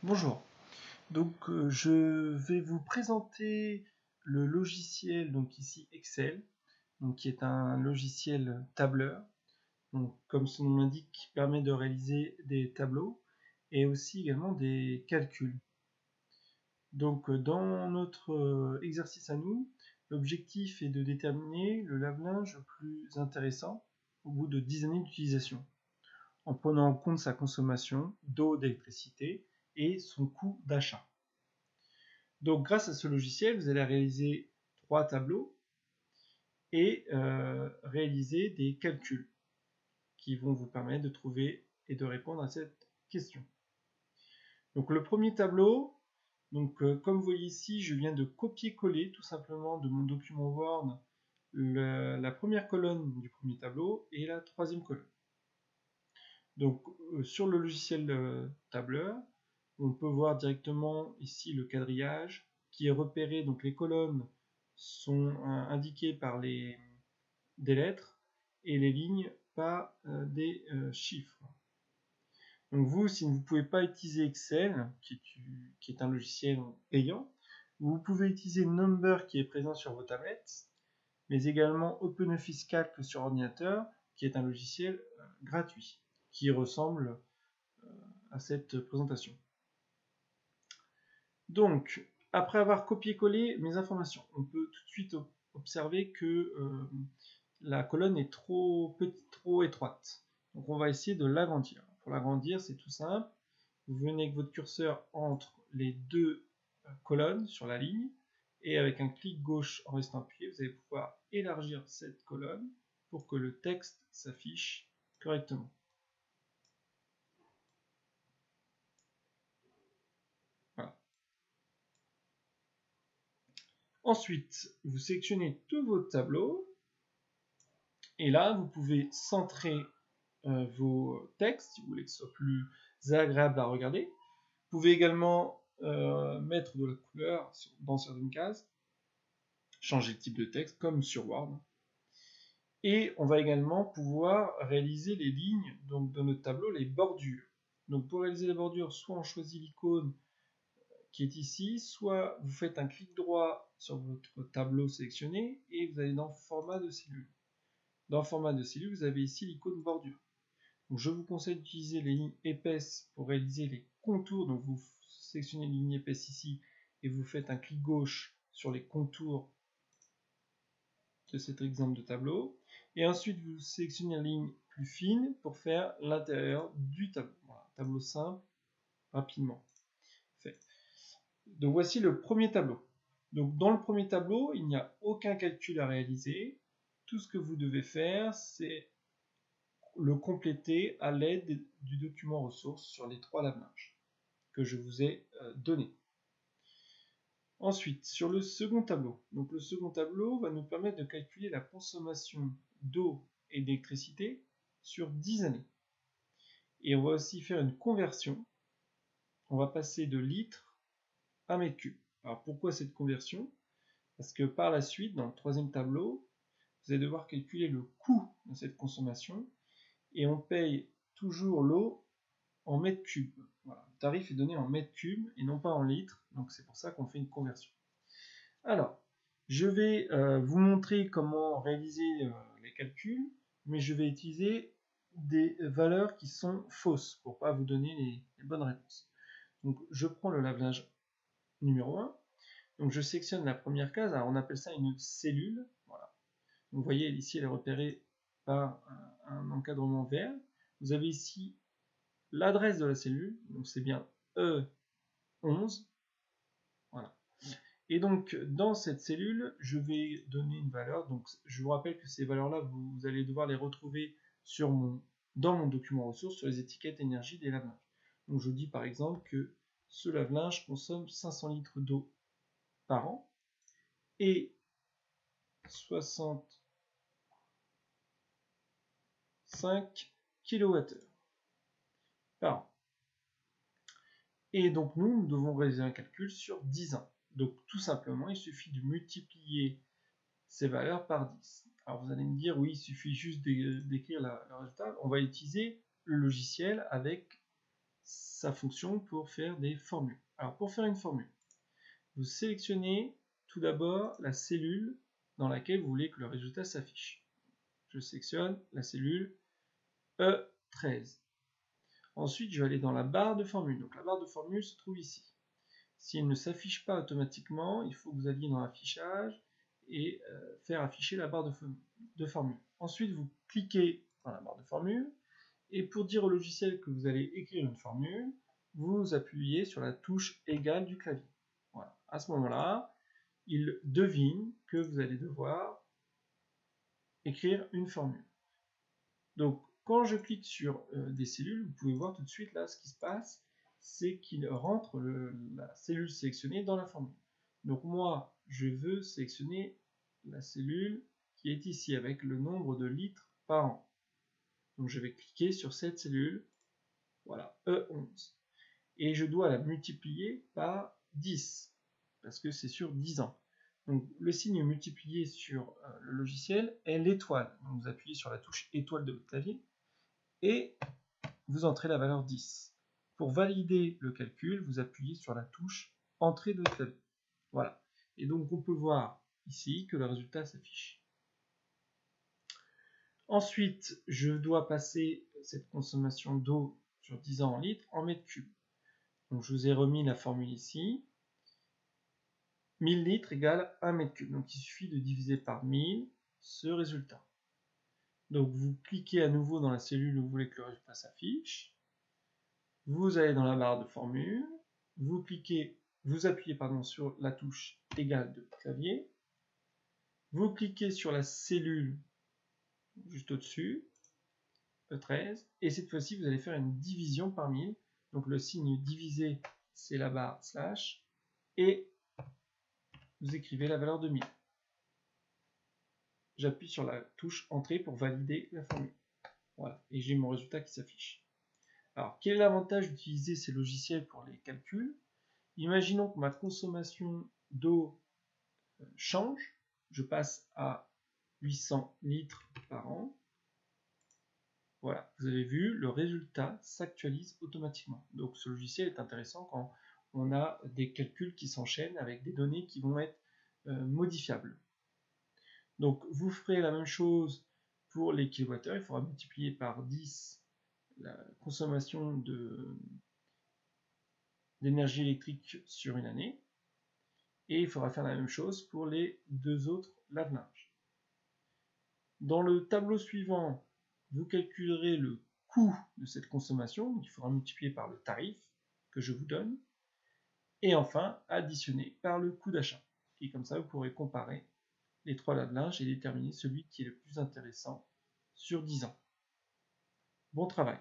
Bonjour, je vais vous présenter le logiciel, donc ici Excel, donc qui est un logiciel tableur, donc comme son nom l'indique, qui permet de réaliser des tableaux et aussi également des calculs. Dans notre exercice à nous, l'objectif est de déterminer le lave-linge le plus intéressant au bout de 10 années d'utilisation, en prenant en compte sa consommation d'eau, d'électricité et son coût d'achat. Donc grâce à ce logiciel, vous allez réaliser 3 tableaux et réaliser des calculs qui vont vous permettre de trouver et de répondre à cette question. Donc le premier tableau, comme vous voyez ici, je viens de copier-coller tout simplement de mon document Word la première colonne du premier tableau et la troisième colonne. Sur le logiciel tableur, on peut voir directement ici le quadrillage qui est repéré, donc les colonnes sont indiquées par des lettres et les lignes par des chiffres. Donc vous, si vous ne pouvez pas utiliser Excel, qui est un logiciel payant, vous pouvez utiliser Number qui est présent sur vos tablettes, mais également OpenOffice Calc sur ordinateur, qui est un logiciel gratuit, qui ressemble à cette présentation. Donc, après avoir copié-collé mes informations, on peut tout de suite observer que la colonne est trop petite, trop étroite. Donc on va essayer de l'agrandir. Pour l'agrandir, c'est tout simple. Vous venez avec votre curseur entre les deux colonnes sur la ligne, et avec un clic gauche en restant appuyé, vous allez pouvoir élargir cette colonne pour que le texte s'affiche correctement. Voilà. Ensuite, vous sélectionnez tous vos tableaux, et là, vous pouvez centrer vos textes, si vous voulez que ce soit plus agréable à regarder. Vous pouvez également mettre de la couleur dans certaines cases, changer le type de texte, comme sur Word. Et on va également pouvoir réaliser les lignes, donc dans notre tableau, les bordures. Donc pour réaliser les bordures, soit on choisit l'icône qui est ici, soit vous faites un clic droit sur votre tableau sélectionné et vous allez dans format de cellule. Dans format de cellule, vous avez ici l'icône bordure. Donc je vous conseille d'utiliser les lignes épaisses pour réaliser les contours. Donc vous sélectionnez les lignes épaisses ici et vous faites un clic gauche sur les contours de cet exemple de tableau. Et ensuite vous sélectionnez la ligne plus fine pour faire l'intérieur du tableau. Voilà, tableau simple, rapidement fait. Donc voici le premier tableau. Donc dans le premier tableau, il n'y a aucun calcul à réaliser. Tout ce que vous devez faire, c'est le compléter à l'aide du document ressources sur les 3 lave-linges que je vous ai donné. Ensuite, sur le second tableau. Donc le second tableau va nous permettre de calculer la consommation d'eau et d'électricité sur 10 années. Et on va aussi faire une conversion. On va passer de litres à mètres cubes. Alors pourquoi cette conversion? Parce que par la suite, dans le troisième tableau, vous allez devoir calculer le coût de cette consommation et on paye toujours l'eau en mètres cubes. Voilà. Le tarif est donné en mètres cubes et non pas en litres, donc c'est pour ça qu'on fait une conversion. Alors, je vais vous montrer comment réaliser les calculs, mais je vais utiliser des valeurs qui sont fausses pour ne pas vous donner les bonnes réponses. Donc, je prends le lave-linge numéro 1. Donc, je sélectionne la première case. Alors, on appelle ça une cellule. Voilà. Donc, vous voyez, ici, elle est repérée par un encadrement vert. Vous avez ici l'adresse de la cellule. Donc, c'est bien E11. Voilà. Et donc, dans cette cellule, je vais donner une valeur. Donc, je vous rappelle que ces valeurs-là, vous allez devoir les retrouver dans mon document ressources sur les étiquettes énergie des lave-linges. Donc, je dis par exemple que ce lave-linge consomme 500 litres d'eau par an et 65 kWh par an. Et donc, nous devons réaliser un calcul sur 10 ans. Donc, tout simplement, il suffit de multiplier ces valeurs par 10. Alors vous allez me dire, oui, il suffit juste d'écrire le résultat. On va utiliser le logiciel avec sa fonction pour faire des formules. Alors pour faire une formule, vous sélectionnez tout d'abord la cellule dans laquelle vous voulez que le résultat s'affiche. Je sélectionne la cellule E13. Ensuite, je vais aller dans la barre de formule. Donc la barre de formule se trouve ici. Si elle ne s'affiche pas automatiquement, il faut que vous alliez dans l'affichage et faire afficher la barre de formule. Ensuite, vous cliquez dans la barre de formule et pour dire au logiciel que vous allez écrire une formule, vous appuyez sur la touche égale du clavier. Voilà. À ce moment-là, il devine que vous allez devoir écrire une formule. Donc, quand je clique sur des cellules, vous pouvez voir tout de suite là ce qui se passe, c'est qu'il rentre la cellule sélectionnée dans la formule. Donc moi, je veux sélectionner la cellule qui est ici avec le nombre de litres par an. Donc je vais cliquer sur cette cellule, voilà, E11. Et je dois la multiplier par 10, parce que c'est sur 10 ans. Donc le signe multiplié sur le logiciel est l'étoile. Donc vous appuyez sur la touche étoile de votre clavier et vous entrez la valeur 10. Pour valider le calcul, vous appuyez sur la touche entrée de votre clavier. Voilà. Et donc on peut voir ici que le résultat s'affiche. Ensuite, je dois passer cette consommation d'eau sur 10 ans en litres en mètres cubes. Donc je vous ai remis la formule ici. 1000 litres égale 1 mètre cube. Donc il suffit de diviser par 1000 ce résultat. Donc vous cliquez à nouveau dans la cellule où vous voulez que le résultat s'affiche. Vous allez dans la barre de formule. Vous appuyez sur la touche égale de clavier. Vous cliquez sur la cellule juste au-dessus, E13, et cette fois-ci vous allez faire une division par 1000. Donc le signe divisé, c'est la barre slash, et vous écrivez la valeur de 1000. J'appuie sur la touche entrée pour valider la formule. Voilà, et j'ai mon résultat qui s'affiche. Alors, quel est l'avantage d'utiliser ces logiciels pour les calculs? Imaginons que ma consommation d'eau change, je passe à 800 litres par an. Voilà, vous avez vu, le résultat s'actualise automatiquement. Donc ce logiciel est intéressant quand on a des calculs qui s'enchaînent avec des données qui vont être modifiables. Donc vous ferez la même chose pour les kilowattheures, il faudra multiplier par 10 la consommation d'énergie électrique sur une année, et il faudra faire la même chose pour les deux autres lave-linge. Dans le tableau suivant, vous calculerez le coût de cette consommation, donc il faudra multiplier par le tarif que je vous donne, et enfin additionner par le coût d'achat. Et comme ça, vous pourrez comparer les trois lave-linges et déterminer celui qui est le plus intéressant sur 10 ans. Bon travail!